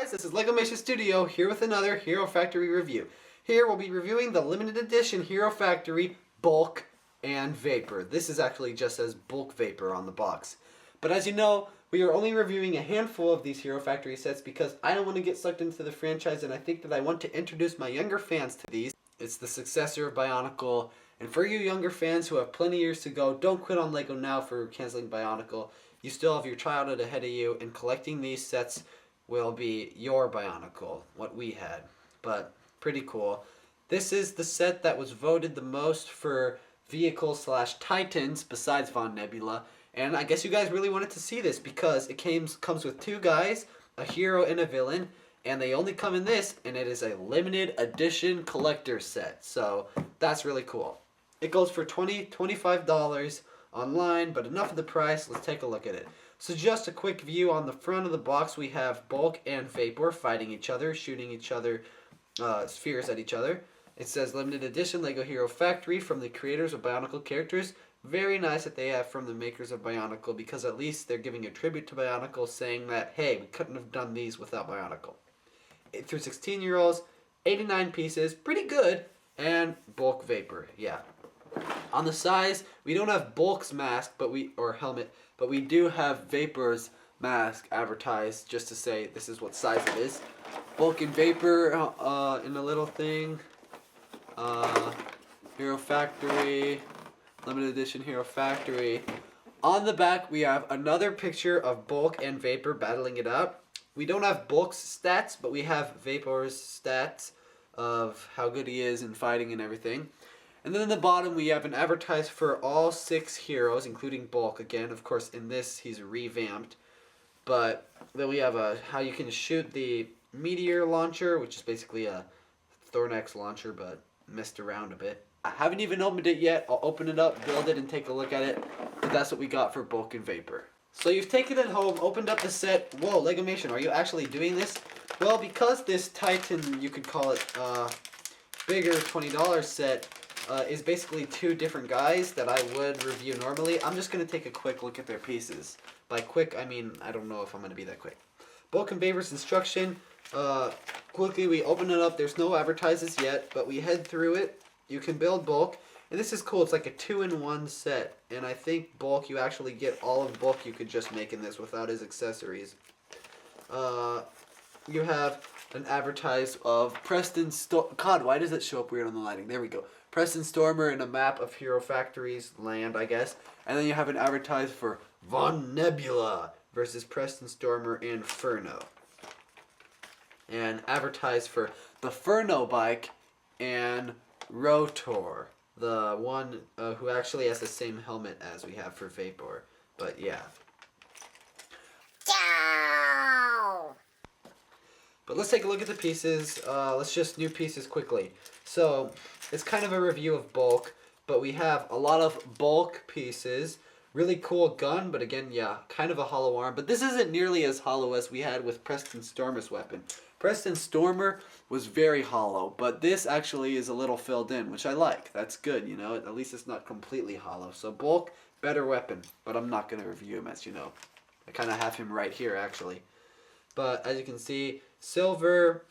guys, this is LegomationStudio here with another Hero Factory review. Here we'll be reviewing the limited edition Hero Factory Bulk and Vapour. This is actually just says Bulk Vapour on the box. But as you know, we are only reviewing a handful of these Hero Factory sets because I don't want to get sucked into the franchise, and I think that I want to introduce my younger fans to these. It's the successor of Bionicle, and for you younger fans who have plenty of years to go, don't quit on LEGO now for canceling Bionicle. You still have your childhood ahead of you, and collecting these sets will be your Bionicle, what we had. But pretty cool. This is the set that was voted the most for vehicles/titans besides Von Nebula. And I guess you guys really wanted to see this because it comes with two guys, a hero and a villain, and they only come in this, and it is a limited edition collector set. So that's really cool. It goes for $25 online, but enough of the price. Let's take a look at it. So just a quick view on the front of the box, we have Bulk and Vapour fighting each other, shooting each other, spheres at each other. It says limited edition LEGO Hero Factory from the creators of Bionicle characters. Very nice that they have from the makers of Bionicle, because at least they're giving a tribute to Bionicle, saying that, hey, we couldn't have done these without Bionicle. 8 through 16-year-olds, 89 pieces, pretty good, and Bulk Vapour, yeah. On the size, we don't have Bulk's mask, or helmet, but we do have Vapour's mask advertised just to say this is what size it is. Bulk and Vapour in a little thing. Hero Factory, limited edition Hero Factory. On the back, we have another picture of Bulk and Vapour battling it out. We don't have Bulk's stats, but we have Vapour's stats of how good he is in fighting and everything. And then in the bottom, we have an advertise for all 6 heroes, including Bulk. Again, of course, in this, he's revamped. But then we have how you can shoot the meteor launcher, which is basically a Thornax launcher, but messed around a bit. I haven't even opened it yet. I'll open it up, build it, and take a look at it. But that's what we got for Bulk and Vapour. So you've taken it home, opened up the set. Whoa, Legomation, are you actually doing this? Well, because this Titan, you could call it bigger $20 set, is basically 2 different guys that I would review normally. I'm just going to take a quick look at their pieces. By quick, I mean, I don't know if I'm going to be that quick. Bulk and Vapour's instruction. Quickly, we open it up. There's no advertises yet, but we head through it. You can build Bulk. And this is cool. It's like a 2-in-1 set. And I think Bulk, you actually get all of Bulk you could just make in this without his accessories. You have an advertise of Preston God, why does it show up weird on the lighting? There we go. Preston Stormer and a map of Hero Factory's land, I guess. And then you have an advertise for Von Nebula versus Preston Stormer and Furno. And advertise for the Furno bike and Rotor, the one who actually has the same helmet as we have for Vapour. But yeah. But let's take a look at the pieces. Let's just new pieces quickly. So it's kind of a review of Bulk, but we have a lot of Bulk pieces. Really cool gun, but again, yeah, kind of a hollow arm. But this isn't nearly as hollow as we had with Preston Stormer's weapon. Preston Stormer was very hollow, but this actually is a little filled in, which I like. That's good, you know. At least it's not completely hollow. So Bulk, better weapon, but I'm not going to review him, as you know. I kind of have him right here, actually. But as you can see, silver,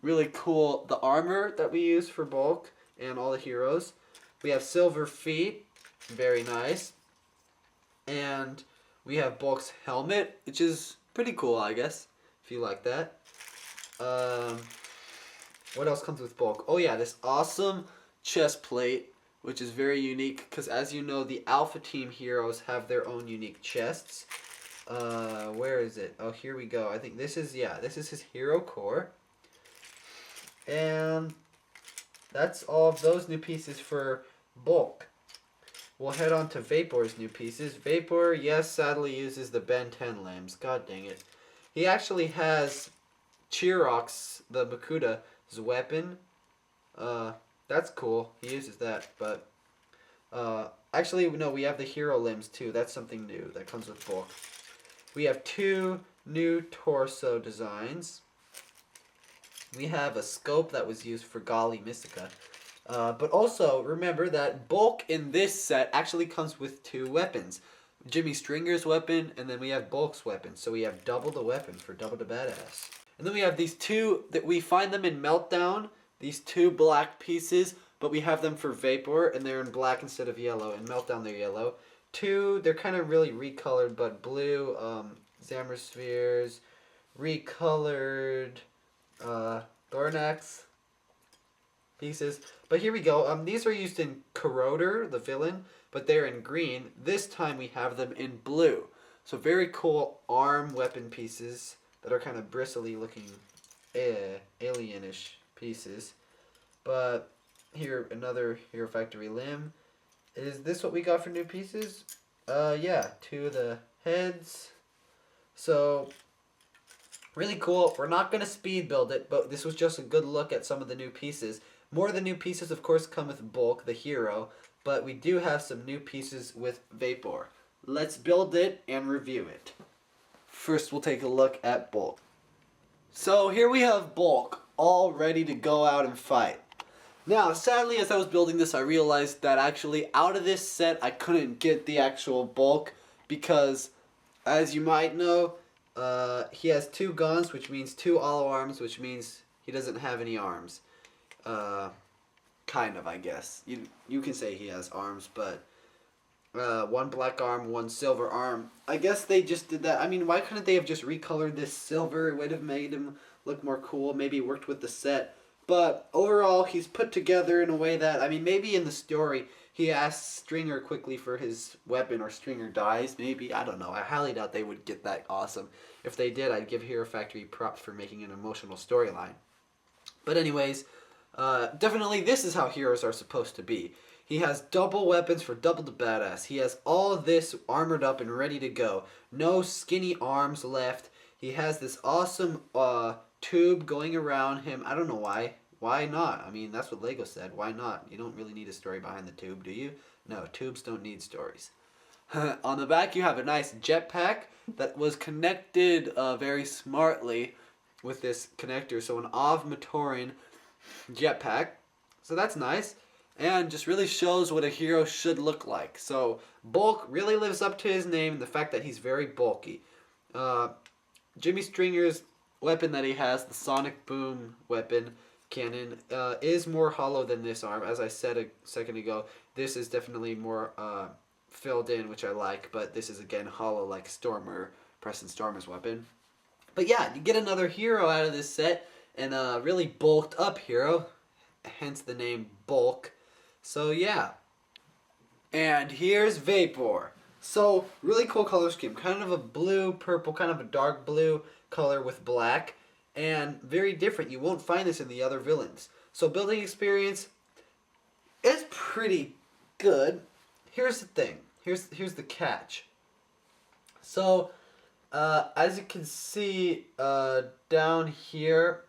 really cool. The armor that we use for Bulk and all the heroes. We have silver feet, very nice. And we have Bulk's helmet, which is pretty cool, I guess, if you like that. What else comes with Bulk? Oh yeah, this awesome chest plate, which is very unique, because as you know, the Alpha Team heroes have their own unique chests. Where is it? Oh, here we go. I think this is his hero core. And that's all of those new pieces for Bulk. We'll head on to Vapour's new pieces. Vapour, yes, sadly uses the Ben 10 limbs. God dang it. He actually has Chirox, the Bakuda's weapon. That's cool. He uses that, but actually, no, we have the hero limbs too. That's something new that comes with Bulk. We have 2 new torso designs. We have a scope that was used for Gali Mystica. But also, remember that Bulk in this set actually comes with 2 weapons. Jimmy Stringer's weapon, and then we have Bulk's weapon. So we have double the weapon for double the badass. And then we have these two that we find them in Meltdown, these two black pieces, but we have them for Vapour, and they're in black instead of yellow. In Meltdown, they're yellow. Two, they're kind of really recolored, but blue, Zammer Spheres, recolored, Thornax pieces. But here we go. These are used in Corroder, the villain, but they're in green. This time we have them in blue. So very cool arm weapon pieces that are kind of bristly looking, alienish pieces. But here, another Hero Factory limb. Is this what we got for new pieces? Yeah, two of the heads. So, really cool. We're not going to speed build it, but this was just a good look at some of the new pieces. More of the new pieces, of course, come with Bulk, the hero, but we do have some new pieces with Vapour. Let's build it and review it. First, we'll take a look at Bulk. So, here we have Bulk, all ready to go out and fight. Now, sadly, as I was building this, I realized that actually out of this set, I couldn't get the actual Bulk because, as you might know, he has two guns, which means two hollow arms, which means he doesn't have any arms. Kind of, I guess. You can say he has arms, but one black arm, one silver arm. I guess they just did that. I mean, why couldn't they have just recolored this silver? It would have made him look more cool. Maybe it worked with the set. But overall, he's put together in a way that, I mean, maybe in the story, he asks Stringer quickly for his weapon or Stringer dies. Maybe, I don't know. I highly doubt they would get that awesome. If they did, I'd give Hero Factory props for making an emotional storyline. But anyways, definitely this is how heroes are supposed to be. He has double weapons for double the badass. He has all this armored up and ready to go. No skinny arms left. He has this awesome tube going around him. I don't know why. Why not? I mean, that's what Lego said. Why not? You don't really need a story behind the tube, do you? No, tubes don't need stories. On the back, you have a nice jetpack that was connected very smartly with this connector. So an Matoran jetpack. So that's nice. And just really shows what a hero should look like. So Bulk really lives up to his name, the fact that he's very bulky. Jimmy Stringer's weapon that he has, the Sonic Boom weapon cannon, is more hollow than this arm. As I said a second ago, this is definitely more filled in, which I like, but this is again hollow like Stormer, Preston Stormer's weapon. But yeah, you get another hero out of this set, and a really bulked up hero, hence the name Bulk. So yeah. And here's Vapour. So, really cool color scheme. Kind of a blue, purple, kind of a dark blue color with black. And very different. You won't find this in the other villains. So, building experience is pretty good. Here's the thing. Here's the catch. So, as you can see down here,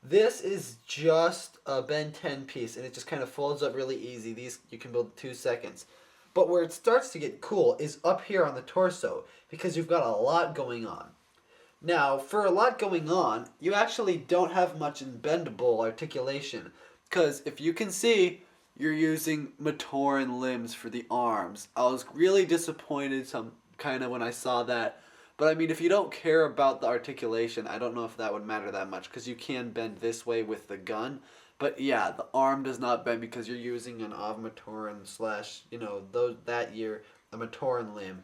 this is just a Ben 10 piece, and it just kind of folds up really easy. These you can build in 2 seconds. But where it starts to get cool is up here on the torso, because you've got a lot going on. Now, for a lot going on, you actually don't have much in bendable articulation, because if you can see, you're using Matoran limbs for the arms. I was really disappointed when I saw that. But I mean, if you don't care about the articulation, I don't know if that would matter that much, because you can bend this way with the gun. But yeah, the arm does not bend because you're using an Matoran / that year, a Matoran limb.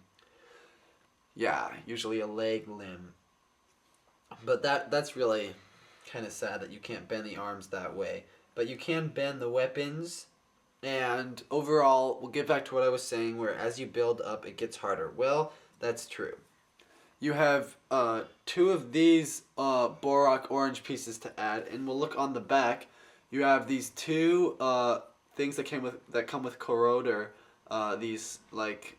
Yeah, usually a leg limb. But that's really kind of sad that you can't bend the arms that way. But you can bend the weapons, and overall, we'll get back to what I was saying, where as you build up, it gets harder. Well, that's true. You have 2 of these Borak orange pieces to add, and we'll look on the back. You have these 2 things that come with Corroder. These like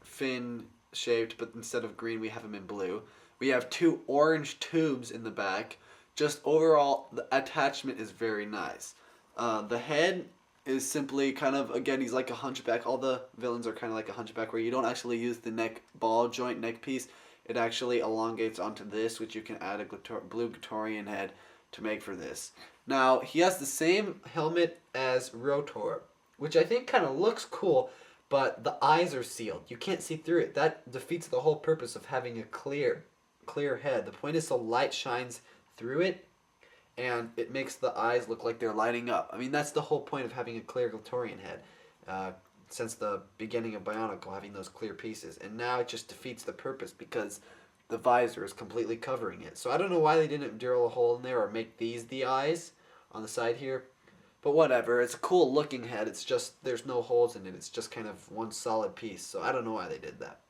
fin shaped, but instead of green, we have them in blue. We have 2 orange tubes in the back. Just overall, the attachment is very nice. The head is simply kind of, again, he's like a hunchback. All the villains are kind of like a hunchback, where you don't actually use the neck ball joint neck piece. It actually elongates onto this, which you can add a blue Gatorian head to make for this. Now, he has the same helmet as Rotor, which I think kind of looks cool, but the eyes are sealed. You can't see through it. That defeats the whole purpose of having a clear head. The point is so light shines through it, and it makes the eyes look like they're lighting up. I mean, that's the whole point of having a clear Glatorian head. Since the beginning of Bionicle, having those clear pieces. And now it just defeats the purpose because the visor is completely covering it. So I don't know why they didn't drill a hole in there or make these the eyes on the side here. But whatever, it's a cool looking head. It's just, there's no holes in it. It's just kind of one solid piece. So I don't know why they did that.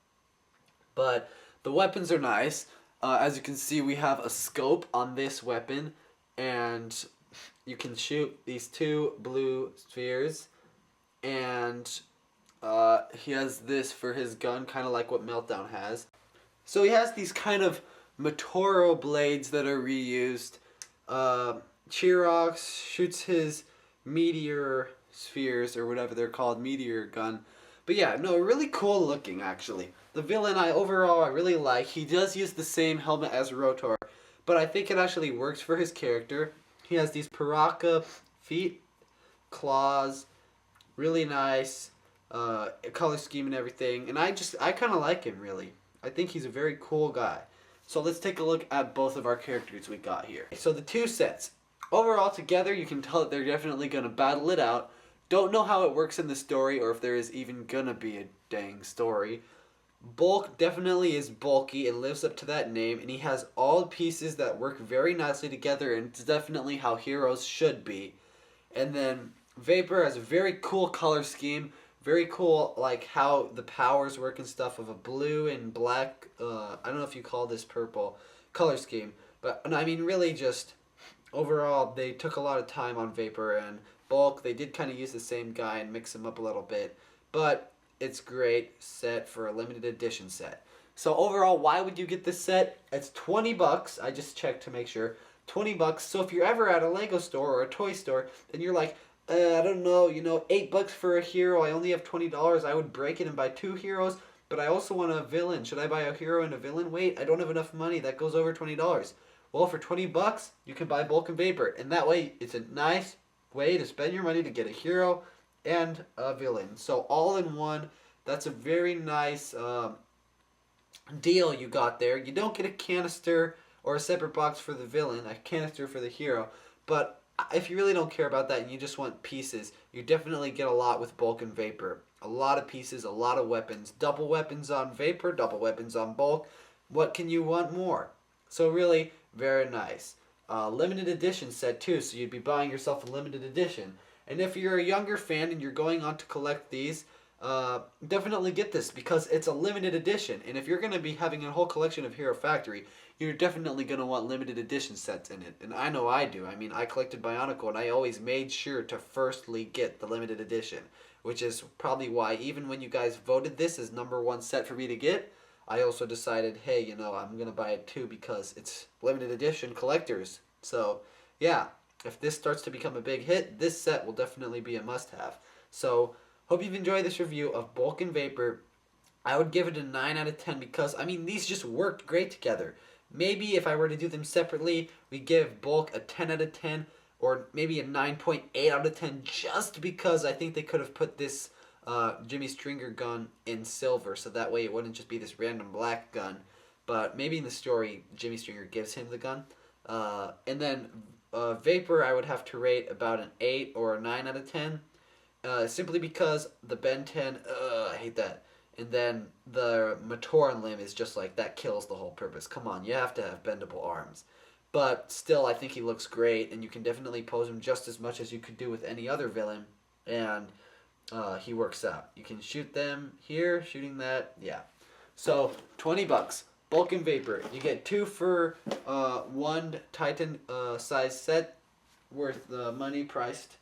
But the weapons are nice. As you can see, we have a scope on this weapon. And you can shoot these 2 blue spheres. And he has this for his gun, kind of like what Meltdown has. So he has these kind of Matoro blades that are reused. Chirox shoots his meteor spheres, or whatever they're called, meteor gun. But yeah, no, really cool looking, actually. The villain, I really like. He does use the same helmet as Rotor, but I think it actually works for his character. He has these Paraka feet, claws, really nice color scheme and everything. And I kind of like him, really. I think he's a very cool guy. So let's take a look at both of our characters we got here. So the 2 sets. Overall, together, you can tell that they're definitely going to battle it out. Don't know how it works in the story, or if there is even going to be a dang story. Bulk definitely is bulky and lives up to that name, and he has all pieces that work very nicely together, and it's definitely how heroes should be. And then Vapour has a very cool color scheme, very cool, like how the powers work and stuff, of a blue and black, I don't know if you call this purple, color scheme. But, I mean, really just, overall, they took a lot of time on Vapour, and Bulk, they did kind of use the same guy and mix him up a little bit. But it's great set for a limited edition set. So overall, why would you get this set? It's $20. I just checked to make sure. $20. So if you're ever at a Lego store or a toy store and you're like, I don't know, $8 for a hero, I only have $20, I would break it and buy 2 heroes, but I also want a villain. Should I buy a hero and a villain? Wait, I don't have enough money. That goes over $20. Well, for $20, you can buy Bulk and Vapour, and that way it's a nice way to spend your money to get a hero and a villain. So all in one, that's a very nice deal you got there. You don't get a canister or a separate box for the villain, a canister for the hero, but if you really don't care about that and you just want pieces, you definitely get a lot with Bulk and Vapour. A lot of pieces, a lot of weapons. Double weapons on Vapour, double weapons on Bulk. What can you want more? So really, very nice. Limited edition set too, so you'd be buying yourself a limited edition. And if you're a younger fan and you're going on to collect these, definitely get this because it's a limited edition. And if you're going to be having a whole collection of Hero Factory, you're definitely going to want limited edition sets in it. And I know I do. I mean, I collected Bionicle and I always made sure to firstly get the limited edition, which is probably why even when you guys voted this as #1 set for me to get, I also decided, hey, I'm going to buy it too because it's limited edition collectors. So, yeah, if this starts to become a big hit, this set will definitely be a must-have. So, hope you've enjoyed this review of Bulk and Vapour. I would give it a 9 out of 10 because, I mean, these just worked great together. Maybe if I were to do them separately, we'd give Bulk a 10 out of 10 or maybe a 9.8 out of 10 just because I think they could have put this Jimmy Stringer gun in silver so that way it wouldn't just be this random black gun. But maybe in the story, Jimmy Stringer gives him the gun. And then Vapour I would have to rate about an 8 or a 9 out of 10. Simply because the Ben 10, I hate that. And then the Matoran limb is just like, that kills the whole purpose. Come on, you have to have bendable arms. But still, I think he looks great, and you can definitely pose him just as much as you could do with any other villain. And he works out. You can shoot them here, shooting that, yeah. So, $20. Bulk and Vapour. You get 2 for 1 Titan size set worth the money priced.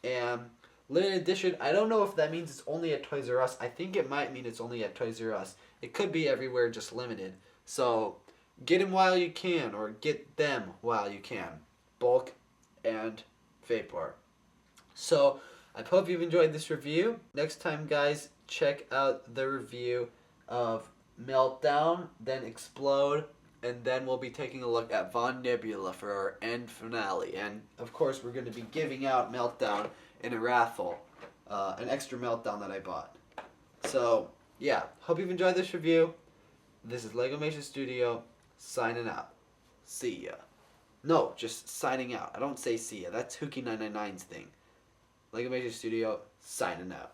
And limited edition, I don't know if that means it's only at Toys R Us. I think it might mean it's only at Toys R Us. It could be everywhere, just limited. So, get them while you can, or get them while you can. Bulk and Vapour. So, I hope you've enjoyed this review. Next time, guys, check out the review of Meltdown, then Explode, and then we'll be taking a look at Von Nebula for our end finale. And, of course, we're going to be giving out Meltdown in a raffle, an extra Meltdown that I bought. So, yeah. Hope you've enjoyed this review. This is LegomationStudio signing out. See ya. No, just signing out. I don't say see ya. That's Hookie999's thing. LegomationStudio signing out.